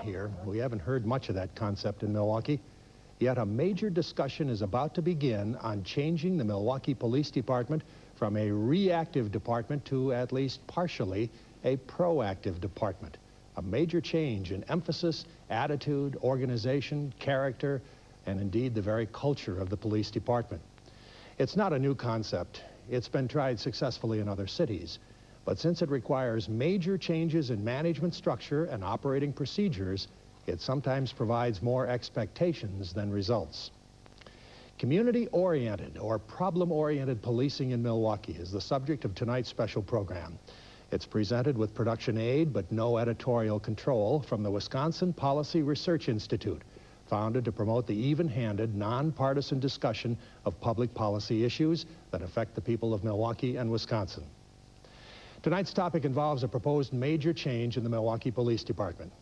here. We haven't heard much of that concept in Milwaukee. Yet a major discussion is about to begin on changing the Milwaukee Police Department from a reactive department to at least partially a proactive department. A major change in emphasis, attitude, organization, character, and indeed the very culture of the police department. It's not a new concept. It's been tried successfully in other cities. But since it requires major changes in management structure and operating procedures, it sometimes provides more expectations than results. Community-oriented or problem-oriented policing in Milwaukee is the subject of tonight's special program. It's presented with production aid but no editorial control from the Wisconsin Policy Research Institute, founded to promote the even-handed, nonpartisan discussion of public policy issues that affect the people of Milwaukee and Wisconsin. Tonight's topic involves a proposed major change in the Milwaukee Police Department.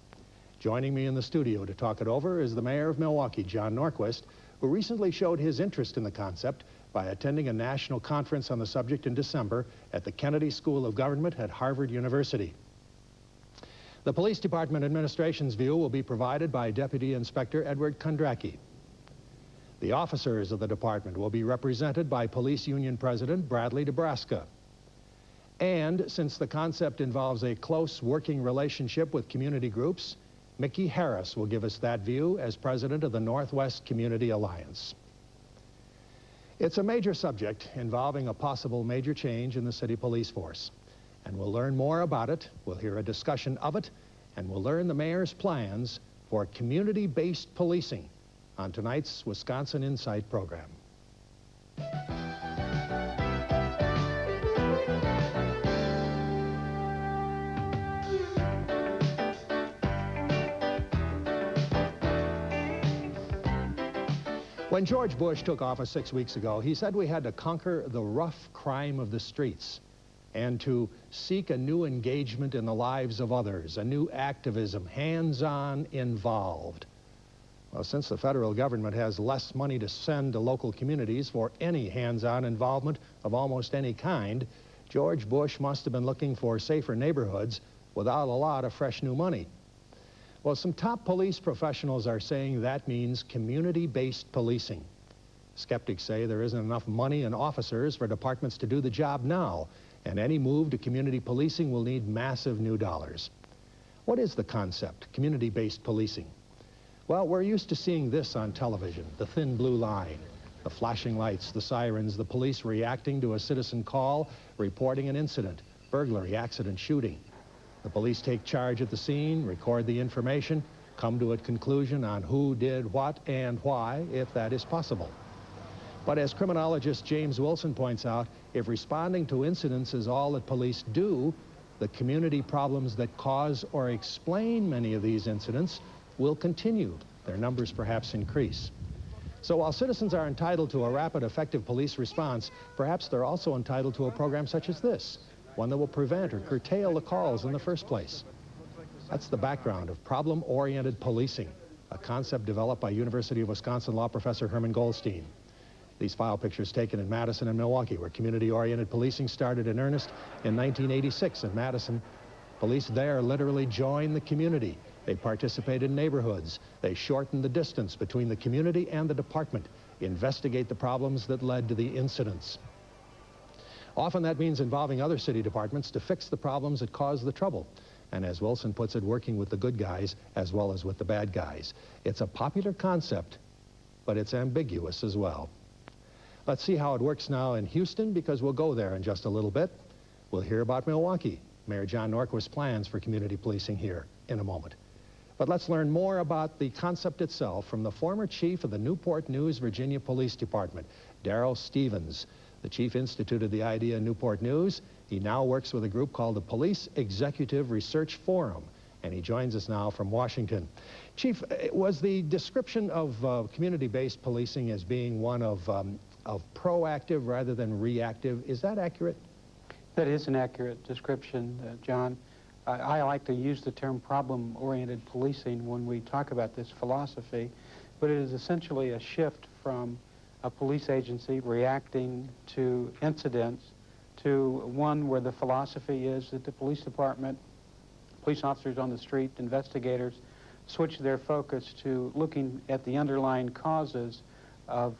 Joining me in the studio to talk it over is the Mayor of Milwaukee, John Norquist, who recently showed his interest in the concept by attending a national conference on the subject in December at the Kennedy School of Government at Harvard University. The Police Department administration's view will be provided by Deputy Inspector Edward Kondracki. The officers of the department will be represented by Police Union President Bradley Nebraska. And since the concept involves a close working relationship with community groups, Mickey Harris will give us that view as president of the Northwest Community Alliance. It's a major subject involving a possible major change in the city police force. And we'll learn more about it, we'll hear a discussion of it, and we'll learn the mayor's plans for community-based policing on tonight's Wisconsin Insight program. When George Bush took office 6 weeks ago, he said we had to conquer the rough crime of the streets and to seek a new engagement in the lives of others, a new activism, hands-on, involved. Well, since the federal government has less money to send to local communities for any hands-on involvement of almost any kind, George Bush must have been looking for safer neighborhoods without a lot of fresh new money. Well, some top police professionals are saying that means community-based policing. Skeptics say there isn't enough money and officers for departments to do the job now, and any move to community policing will need massive new dollars. What is the concept, community-based policing? Well, we're used to seeing this on television, the thin blue line, the flashing lights, the sirens, the police reacting to a citizen call, reporting an incident, burglary, accident, shooting. The police take charge at the scene, record the information, come to a conclusion on who did what and why, if that is possible. But as criminologist James Wilson points out, if responding to incidents is all that police do, the community problems that cause or explain many of these incidents will continue. Their numbers perhaps increase. So while citizens are entitled to a rapid, effective police response, perhaps they're also entitled to a program such as this, one that will prevent or curtail the calls in the first place. That's the background of problem-oriented policing, a concept developed by University of Wisconsin law professor Herman Goldstein. These file pictures taken in Madison and Milwaukee, where community-oriented policing started in earnest in 1986 in Madison. Police there literally joined the community. They participate in neighborhoods. They shorten the distance between the community and the department, investigate the problems that led to the incidents. Often that means involving other city departments to fix the problems that cause the trouble. And as Wilson puts it, working with the good guys as well as with the bad guys. It's a popular concept, but it's ambiguous as well. Let's see how it works now in Houston, because we'll go there in just a little bit. We'll hear about Milwaukee, Mayor John Norquist's plans for community policing here in a moment. But let's learn more about the concept itself from the former chief of the Newport News, Virginia Police Department, Darrell Stevens. The chief instituted the idea in Newport News. He now works with a group called the Police Executive Research Forum, and he joins us now from Washington. Chief, was the description of community-based policing as being one of proactive rather than reactive, is that accurate? That is an accurate description, John. I like to use the term problem-oriented policing when we talk about this philosophy, but it is essentially a shift from a police agency reacting to incidents to one where the philosophy is that the police department, police officers on the street, investigators, switch their focus to looking at the underlying causes of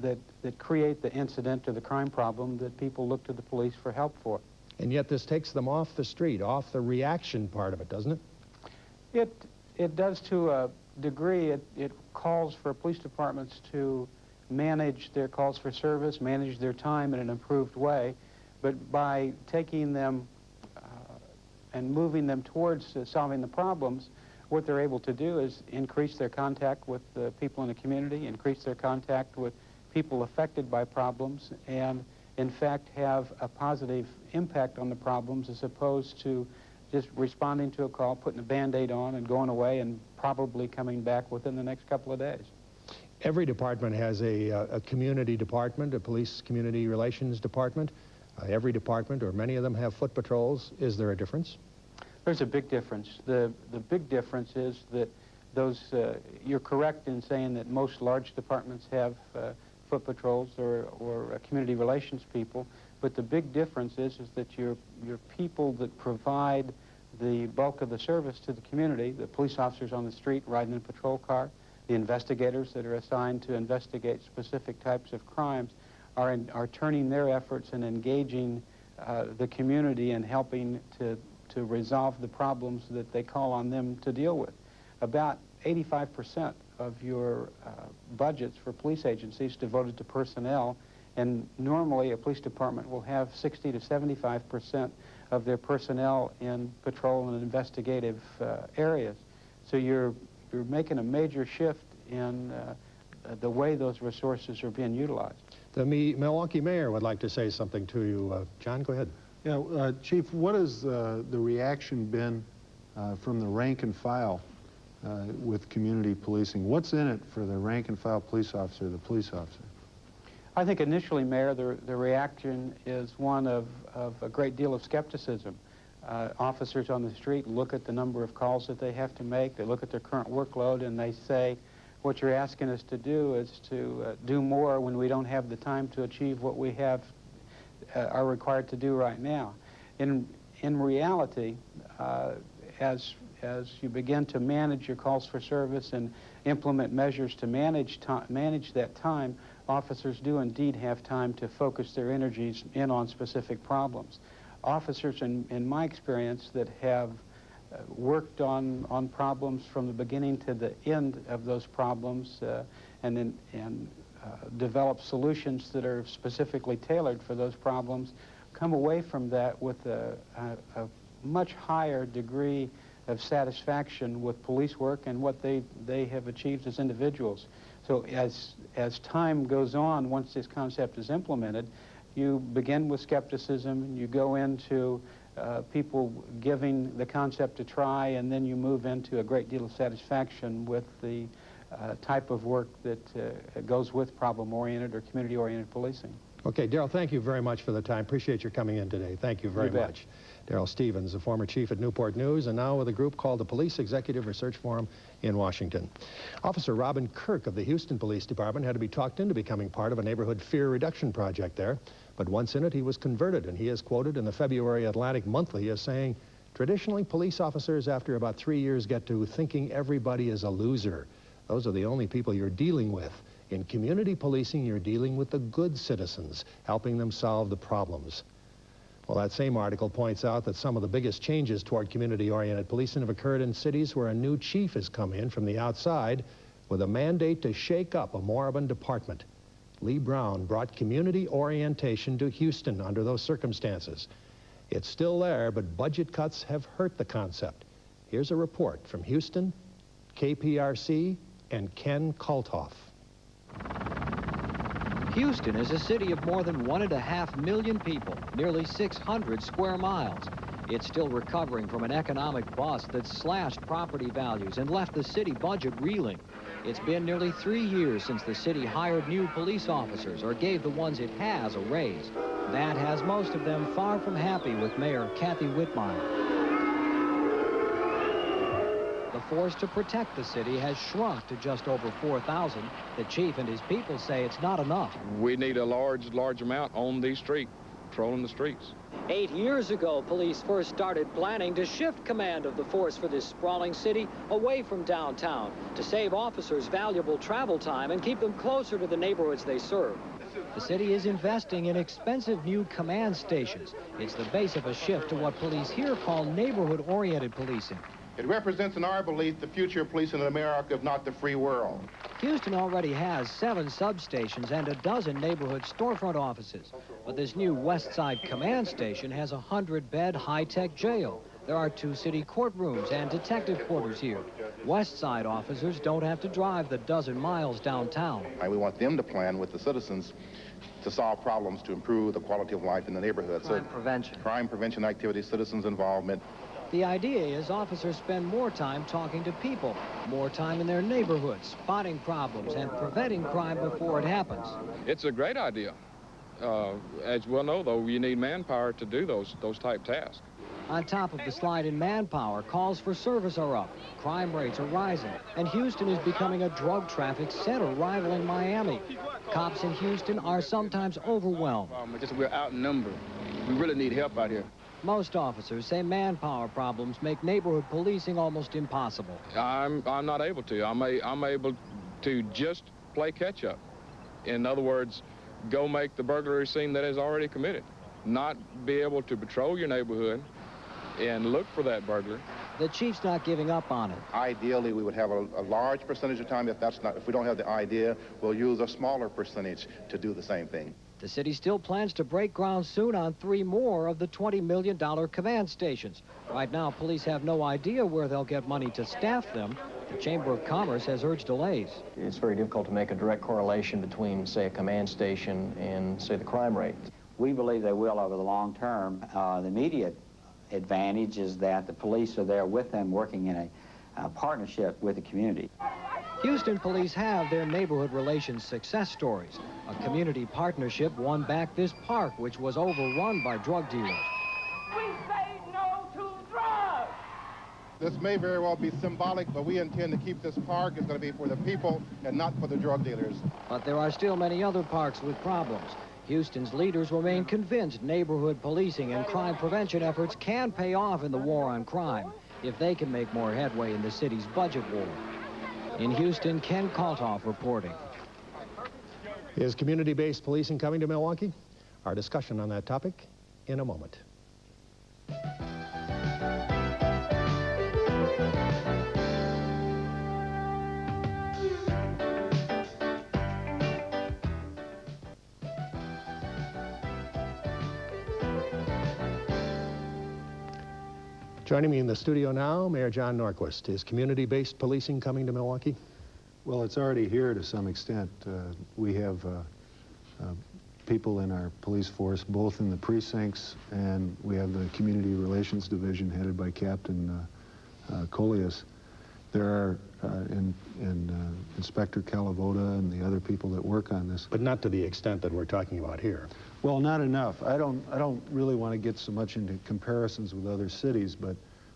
that create the incident or the crime problem that people look to the police for help for. And yet this takes them off the street, off the reaction part of it, doesn't it? It does to a degree. It calls for police departments to manage their calls for service, manage their time in an improved way, but by taking them and moving them towards solving the problems, what they're able to do is increase their contact with the people in the community, increase their contact with people affected by problems, and in fact have a positive impact on the problems as opposed to just responding to a call, putting a Band-Aid on and going away and probably coming back within the next couple of days. Every department has a community department, a police community relations department. Every department, or many of them, have foot patrols. Is there a difference? There's a big difference. The big difference is that those, you're correct in saying that most large departments have foot patrols or community relations people, but the big difference is that your people that provide the bulk of the service to the community, the police officers on the street riding in a patrol car, the investigators that are assigned to investigate specific types of crimes, are turning their efforts and engaging the community and helping to resolve the problems that they call on them to deal with. About 85% of your budgets for police agencies devoted to personnel, and normally a police department will have 60 to 75% of their personnel in patrol and investigative areas. So you're making a major shift in the way those resources are being utilized. The Milwaukee mayor would like to say something to you. John, go ahead. Yeah, Chief, what has the reaction been from the rank and file with community policing? What's in it for the rank and file police officer, the police officer? I think initially, Mayor, the reaction is one of a great deal of skepticism. Officers on the street look at the number of calls that they have to make, they look at their current workload, and they say, what you're asking us to do is to do more when we don't have the time to achieve what we are required to do right now. In reality, as you begin to manage your calls for service and implement measures to manage that time, officers do indeed have time to focus their energies in on specific problems. Officers, in my experience, that have worked on problems from the beginning to the end of those problems and develop solutions that are specifically tailored for those problems, come away from that with a much higher degree of satisfaction with police work and what they have achieved as individuals. So as time goes on, once this concept is implemented, you begin with skepticism, you go into people giving the concept a try, and then you move into a great deal of satisfaction with the type of work that goes with problem-oriented or community-oriented policing. Okay, Darrell, thank you very much for the time. Appreciate your coming in today. Thank you very much. Darrell Stevens, the former chief at Newport News, and now with a group called the Police Executive Research Forum in Washington. Officer Robin Kirk of the Houston Police Department had to be talked into becoming part of a neighborhood fear reduction project there. But once in it, he was converted, and he is quoted in the February Atlantic Monthly as saying, traditionally, police officers, after about 3 years, get to thinking everybody is a loser. Those are the only people you're dealing with. In community policing, you're dealing with the good citizens, helping them solve the problems. Well, that same article points out that some of the biggest changes toward community-oriented policing have occurred in cities where a new chief has come in from the outside with a mandate to shake up a moribund department. Lee Brown brought community orientation to Houston under those circumstances. It's still there, but budget cuts have hurt the concept. Here's a report from Houston, KPRC, and Ken Kalthoff. Houston is a city of more than 1.5 million people, nearly 600 square miles. It's still recovering from an economic bust that slashed property values and left the city budget reeling. It's been nearly 3 years since the city hired new police officers or gave the ones it has a raise. That has most of them far from happy with Mayor Kathy Whitmire. The force to protect the city has shrunk to just over 4,000. The chief and his people say it's not enough. We need a large amount on these streets. patrolling the streets. 8 years ago, police first started planning to shift command of the force for this sprawling city away from downtown to save officers valuable travel time and keep them closer to the neighborhoods they serve. The city is investing in expensive new command stations. It's the base of a shift to what police here call neighborhood-oriented policing. It represents, in our belief, the future of policing in America, if not the free world. Houston already has 7 substations and a dozen neighborhood storefront offices. But this new West Side Command Station has a 100-bed high-tech jail. There are 2 city courtrooms and detective quarters here. West Side officers don't have to drive the dozen miles downtown. We want them to plan with the citizens to solve problems, to improve the quality of life in the neighborhood. Crime prevention. Crime prevention activities, citizens' involvement. The idea is officers spend more time talking to people, more time in their neighborhoods, spotting problems and preventing crime before it happens. It's a great idea. As you well know, though, you need manpower to do those type tasks. On top of the slide in manpower, calls for service are up, crime rates are rising, and Houston is becoming a drug traffic center rivaling Miami. Cops in Houston are sometimes overwhelmed. Just we're outnumbered. We really need help out here. Most officers say manpower problems make neighborhood policing almost impossible. I'm not able to. I'm able to just play catch up. In other words, go make the burglary scene that is already committed. Not be able to patrol your neighborhood and look for that burglar. The chief's not giving up on it. Ideally, we would have a large percentage of time. If we don't have the idea, we'll use a smaller percentage to do the same thing. The city still plans to break ground soon on 3 more of the $20 million command stations. Right now, police have no idea where they'll get money to staff them. The Chamber of Commerce has urged delays. It's very difficult to make a direct correlation between, say, a command station and, say, the crime rate. We believe they will over the long term. The immediate advantage is that the police are there with them, working in a partnership with the community. Houston police have their neighborhood relations success stories. A community partnership won back this park, which was overrun by drug dealers. We say no to drugs! This may very well be symbolic, but we intend to keep this park. It's going to be for the people and not for the drug dealers. But there are still many other parks with problems. Houston's leaders remain convinced neighborhood policing and crime prevention efforts can pay off in the war on crime if they can make more headway in the city's budget war. In Houston, Ken Kaltoff reporting. Is community-based policing coming to Milwaukee? Our discussion on that topic in a moment. Joining me in the studio now, Mayor John Norquist. Is community-based policing coming to Milwaukee? Well, it's already here to some extent. We have people in our police force, both in the precincts, and we have the Community Relations Division headed by Captain Coleus. There are Inspector Calavota and the other people that work on this. But not to the extent that we're talking about here. Well, not enough. I don't really want to get so much into comparisons with other cities, but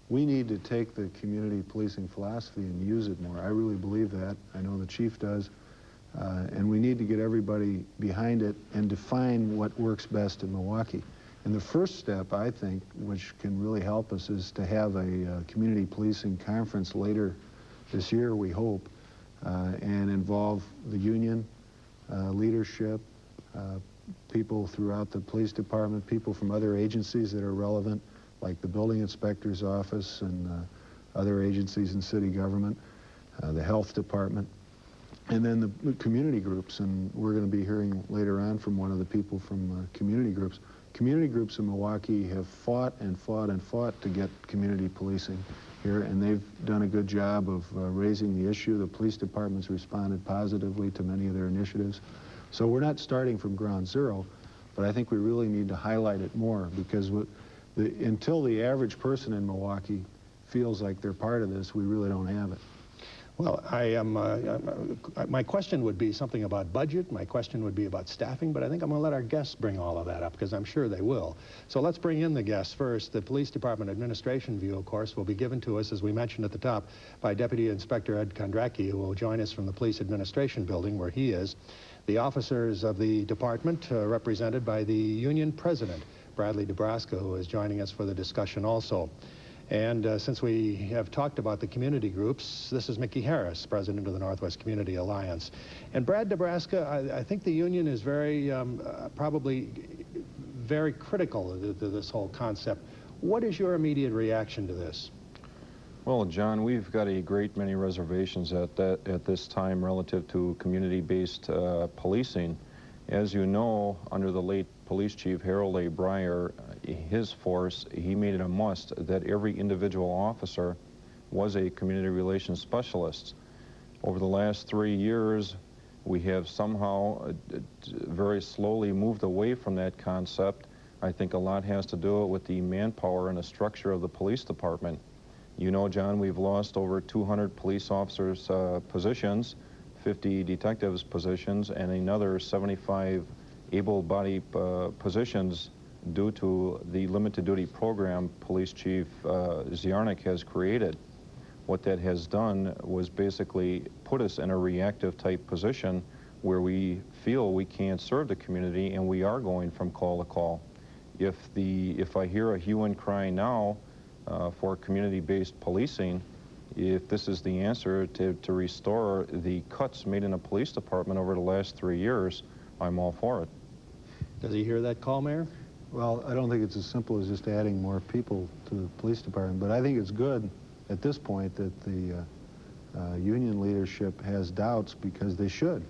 we need to take the community policing philosophy and use it more. I really believe that. I know the chief does. And we need to get everybody behind it and define what works best in Milwaukee. And the first step, I think, which can really help us, is to have a community policing conference later this year, we hope, and involve the union, leadership, people throughout the police department, people from other agencies that are relevant, like the building inspector's office and other agencies in city government, the health department, and then the community groups. And we're going to be hearing later on from one of the people from community groups. Community groups in Milwaukee have fought and fought and fought to get community policing here, and they've done a good job of raising the issue. The police department's responded positively to many of their initiatives. So we're not starting from ground zero, but I think we really need to highlight it more, because until the average person in Milwaukee feels like they're part of this, we really don't have it. Well, my question would be something about budget. My question would be about staffing, but I think I'm going to let our guests bring all of that up, because I'm sure they will. So let's bring in the guests first. The Police Department administration view, of course, will be given to us, as we mentioned at the top, by Deputy Inspector Ed Kondracki, who will join us from the Police Administration Building, where he is. The officers of the department, represented by the union president, Bradley Nebraska, who is joining us for the discussion also. And since we have talked about the community groups, this is Mickey Harris, president of the Northwest Community Alliance. And Brad Nebraska, I think the union is probably very critical to this whole concept. What is your immediate reaction to this? Well, John, we've got a great many reservations at this time relative to community-based policing. As you know, under the late police chief Harold A. Breyer, his force, he made it a must that every individual officer was a community relations specialist. Over the last 3 years, we have somehow very slowly moved away from that concept. I think a lot has to do with the manpower and the structure of the police department. You know, John, we've lost over 200 police officers' positions, 50 detectives' positions, and another 75 able-bodied positions due to the limited duty program Police Chief Ziarnik has created. What that has done was basically put us in a reactive type position where we feel we can't serve the community and we are going from call to call. If I hear a hue and cry now for community-based policing, if this is the answer to restore the cuts made in the police department over the last 3 years, I'm all for it. Does he hear that call, Mayor? Well, I don't think it's as simple as just adding more people to the police department, but I think it's good at this point that the union leadership has doubts, because they should,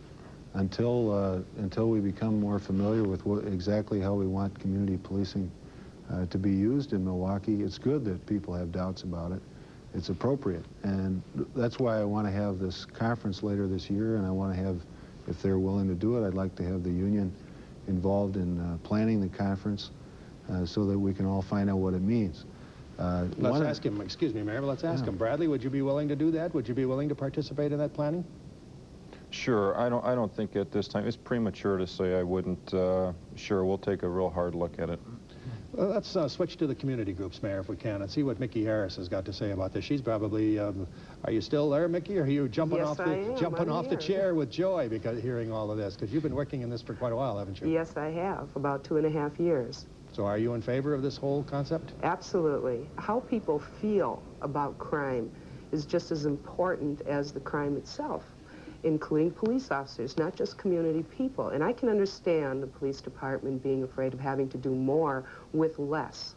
until we become more familiar with exactly how we want community policing to be used in Milwaukee. It's good that people have doubts about it. It's appropriate, and that's why I want to have this conference later this year, and I want to have, if they're willing to do it, I'd like to have the union involved in planning the conference so that we can all find out what it means. Let's ask him, excuse me, Mayor, let's ask him. Bradley, would you be willing to do that? Would you be willing to participate in that planning? Sure. I don't think at this time, it's premature to say I wouldn't. Sure, we'll take a real hard look at it. Well, let's switch to the community groups, Mayor, if we can, and see what Mickey Harris has got to say about this. She's probably, are you still there, Mickey, or are you jumping off the chair with joy because hearing all of this? Because you've been working in this for quite a while, haven't you? Yes, I have, about 2.5 years. So are you in favor of this whole concept? Absolutely. How people feel about crime is just as important as the crime itself, including police officers, not just community people. And I can understand the police department being afraid of having to do more with less.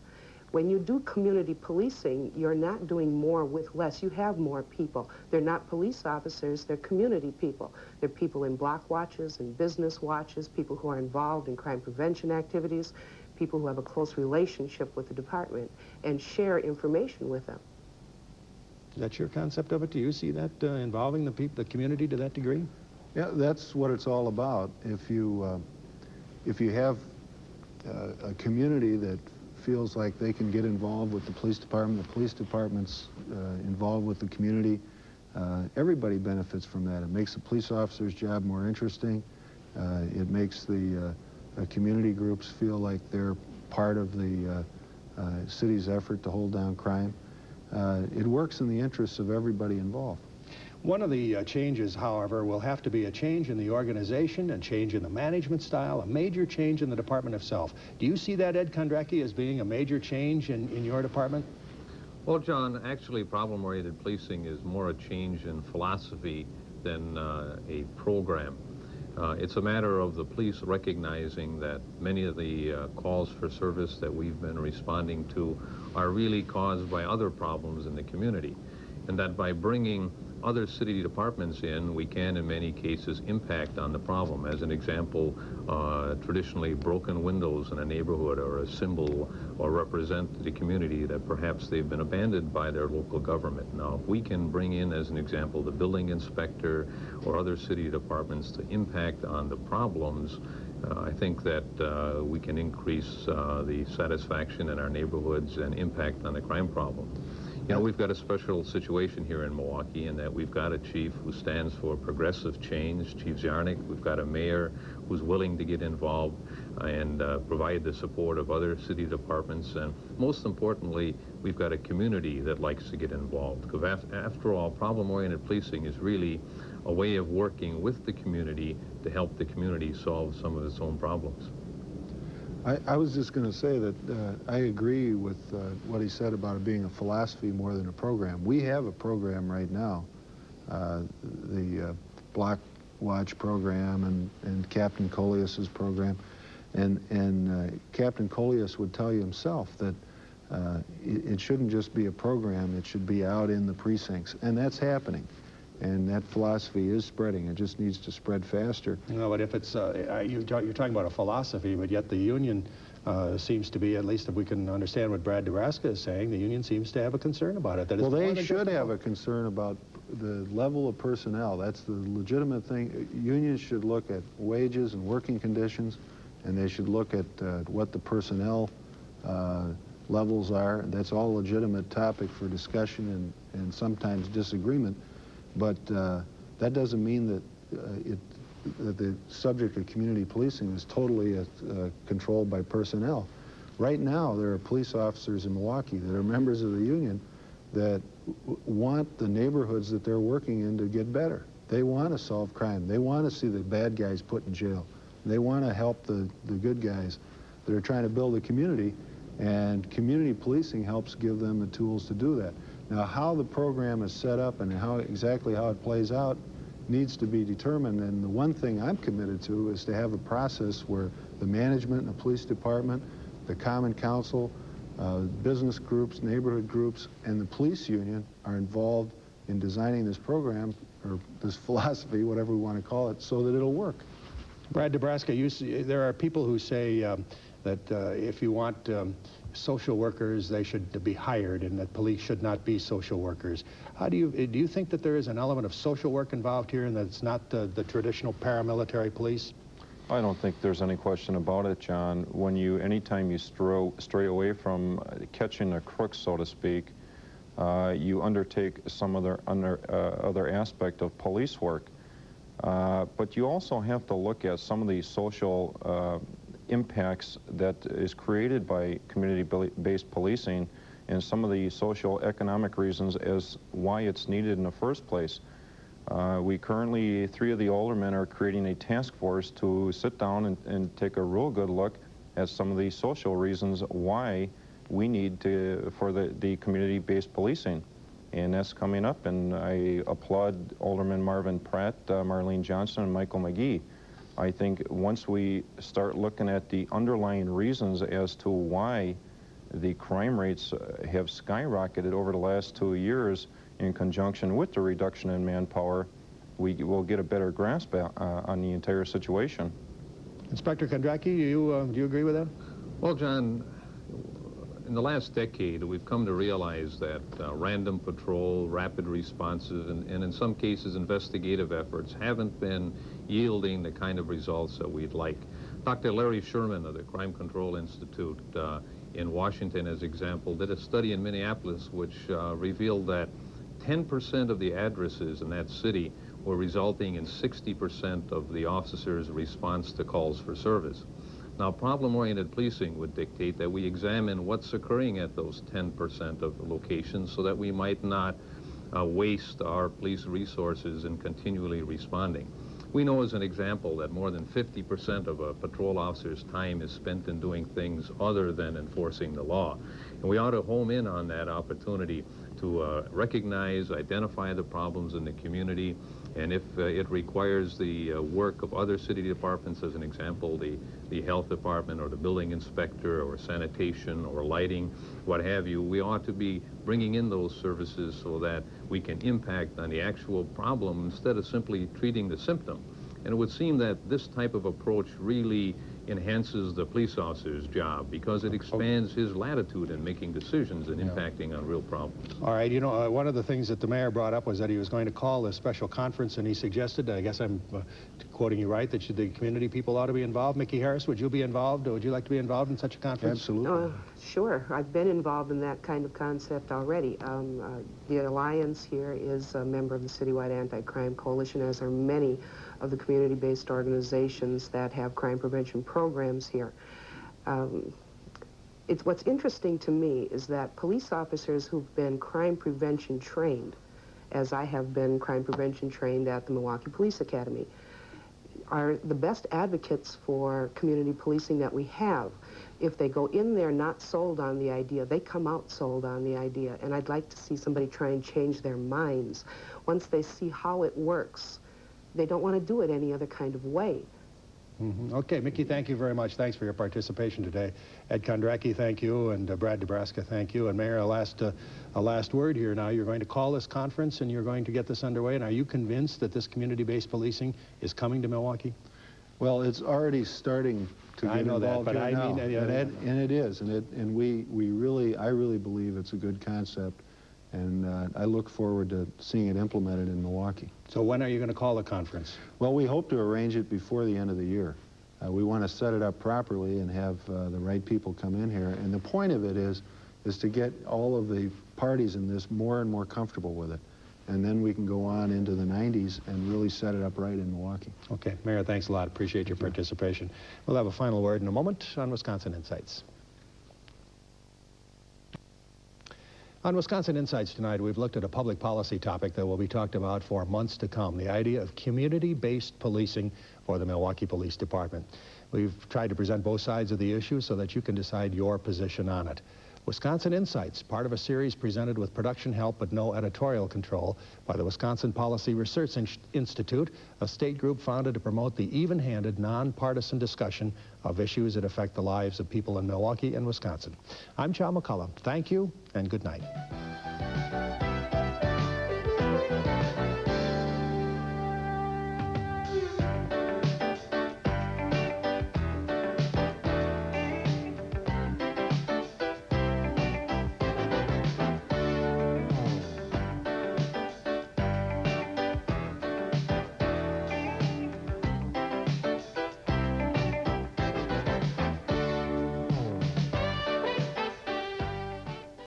When you do community policing, you're not doing more with less. You have more people. They're not police officers, they're community people. They're people in block watches and business watches, people who are involved in crime prevention activities, people who have a close relationship with the department and share information with them. Is that your concept of it? Do you see that involving the community to that degree? Yeah, that's what it's all about. If you have a community that feels like they can get involved with the police department's involved with the community, everybody benefits from that. It makes the police officer's job more interesting. It makes the community groups feel like they're part of the city's effort to hold down crime. It works in the interests of everybody involved. One of the changes, however, will have to be a change in the organization, a change in the management style, a major change in the department itself. Do you see that, Ed Kondracki, as being a major change in your department? Well, John, actually problem-oriented policing is more a change in philosophy than a program. It's a matter of the police recognizing that many of the calls for service that we've been responding to are really caused by other problems in the community, and that by bringing other city departments in, we can in many cases impact on the problem. As an example, traditionally broken windows in a neighborhood are a symbol or represent the community that perhaps they've been abandoned by their local government. Now, if we can bring in, as an example, the building inspector or other city departments to impact on the problems, I think that we can increase the satisfaction in our neighborhoods and impact on the crime problem. You know, we've got a special situation here in Milwaukee in that we've got a chief who stands for progressive change, Chief Zarnik. We've got a mayor who's willing to get involved and provide the support of other city departments. And most importantly, we've got a community that likes to get involved. Because after all, problem-oriented policing is really a way of working with the community to help the community solve some of its own problems. I was just going to say that I agree with what he said about it being a philosophy more than a program. We have a program right now, the Block Watch program and Captain Coleus's program. And Captain Coleus would tell you himself that it shouldn't just be a program, it should be out in the precincts. And that's happening. And that philosophy is spreading. It just needs to spread faster. No, but if it's, you're talking about a philosophy, but yet the union seems to be, at least if we can understand what Brad Nebraska is saying, the union seems to have a concern about it. That well, they should have a concern about the level of personnel. That's the legitimate thing. Unions should look at wages and working conditions, and they should look at what the personnel levels are. That's all a legitimate topic for discussion and sometimes disagreement. But that doesn't mean that that the subject of community policing is totally controlled by personnel. Right now, there are police officers in Milwaukee that are members of the union that want the neighborhoods that they're working in to get better. They want to solve crime. They want to see the bad guys put in jail. They want to help the good guys that are trying to build a community, and community policing helps give them the tools to do that. Now, how the program is set up and exactly how it plays out needs to be determined, and the one thing I'm committed to is to have a process where the management and the police department, the Common Council, business groups, neighborhood groups, and the police union are involved in designing this program, or this philosophy, whatever we want to call it, so that it'll work. Brad Nebraska, there are people who say that if you want social workers, they should be hired, and that police should not be social workers. How do you think that there is an element of social work involved here, and that it's not the traditional paramilitary police? I don't think there's any question about it, John. Anytime you stray away from catching a crook, so to speak, you undertake some other aspect of police work. But you also have to look at some of the social impacts that is created by community-based policing and some of the social economic reasons as why it's needed in the first place. We currently, 3 of the aldermen are creating a task force to sit down and take a real good look at some of the social reasons why we need for the community-based policing. And that's coming up, and I applaud Alderman Marvin Pratt, Marlene Johnson, and Michael McGee. I think once we start looking at the underlying reasons as to why the crime rates have skyrocketed over the last 2 years in conjunction with the reduction in manpower, we will get a better grasp on the entire situation. Inspector Kondracki, do you agree with that? Well, John, in the last decade, we've come to realize that random patrol, rapid responses, and in some cases investigative efforts haven't been yielding the kind of results that we'd like. Dr. Larry Sherman of the Crime Control Institute in Washington, as example, did a study in Minneapolis which revealed that 10% of the addresses in that city were resulting in 60% of the officers' response to calls for service. Now, problem-oriented policing would dictate that we examine what's occurring at those 10% of locations so that we might not waste our police resources in continually responding. We know, as an example, that more than 50% of a patrol officer's time is spent in doing things other than enforcing the law. And we ought to home in on that opportunity to recognize, identify the problems in the community, and if it requires the work of other city departments, as an example, the health department or the building inspector or sanitation or lighting, what have you, we ought to be bringing in those services so that we can impact on the actual problem instead of simply treating the symptom. And it would seem that this type of approach really enhances the police officer's job because it expands his latitude in making decisions and impacting on real problems. All right, you know, one of the things that the mayor brought up was that he was going to call a special conference, and he suggested, I guess I'm quoting you right, that the community people ought to be involved. Mickey Harris, would you be involved? Would you like to be involved in such a conference? Absolutely. Sure, I've been involved in that kind of concept already. The Alliance here is a member of the Citywide Anti-Crime Coalition, as are many of the community-based organizations that have crime prevention programs here. What's interesting to me is that police officers who've been crime prevention trained, as I have been crime prevention trained at the Milwaukee Police Academy, are the best advocates for community policing that we have. If they go in there not sold on the idea, they come out sold on the idea. And I'd like to see somebody try and change their minds. Once they see how it works, they don't want to do it any other kind of way. Okay, Mickey, thank you very much. Thanks for your participation today. Ed Kondracki, thank you, and Brad Nebraska, thank you. And Mayor, a last word here now. You're going to call this conference and you're going to get this underway. And are you convinced that this community-based policing is coming to Milwaukee? Well, it's already starting to get involved here now. And it is, and I really believe it's a good concept, and I look forward to seeing it implemented in Milwaukee. So when are you going to call the conference? Well, we hope to arrange it before the end of the year. We want to set it up properly and have the right people come in here, and the point of it is to get all of the parties in this more and more comfortable with it. And then we can go on into the 90s and really set it up right in Milwaukee. Okay, Mayor, thanks a lot. Appreciate your participation. We'll have a final word in a moment on Wisconsin Insights. On Wisconsin Insights tonight, we've looked at a public policy topic that will be talked about for months to come, the idea of community-based policing for the Milwaukee Police Department. We've tried to present both sides of the issue so that you can decide your position on it. Wisconsin Insights, part of a series presented with production help but no editorial control by the Wisconsin Policy Research Institute, a state group founded to promote the even-handed, nonpartisan discussion of issues that affect the lives of people in Milwaukee and Wisconsin. I'm John McCullough. Thank you and good night.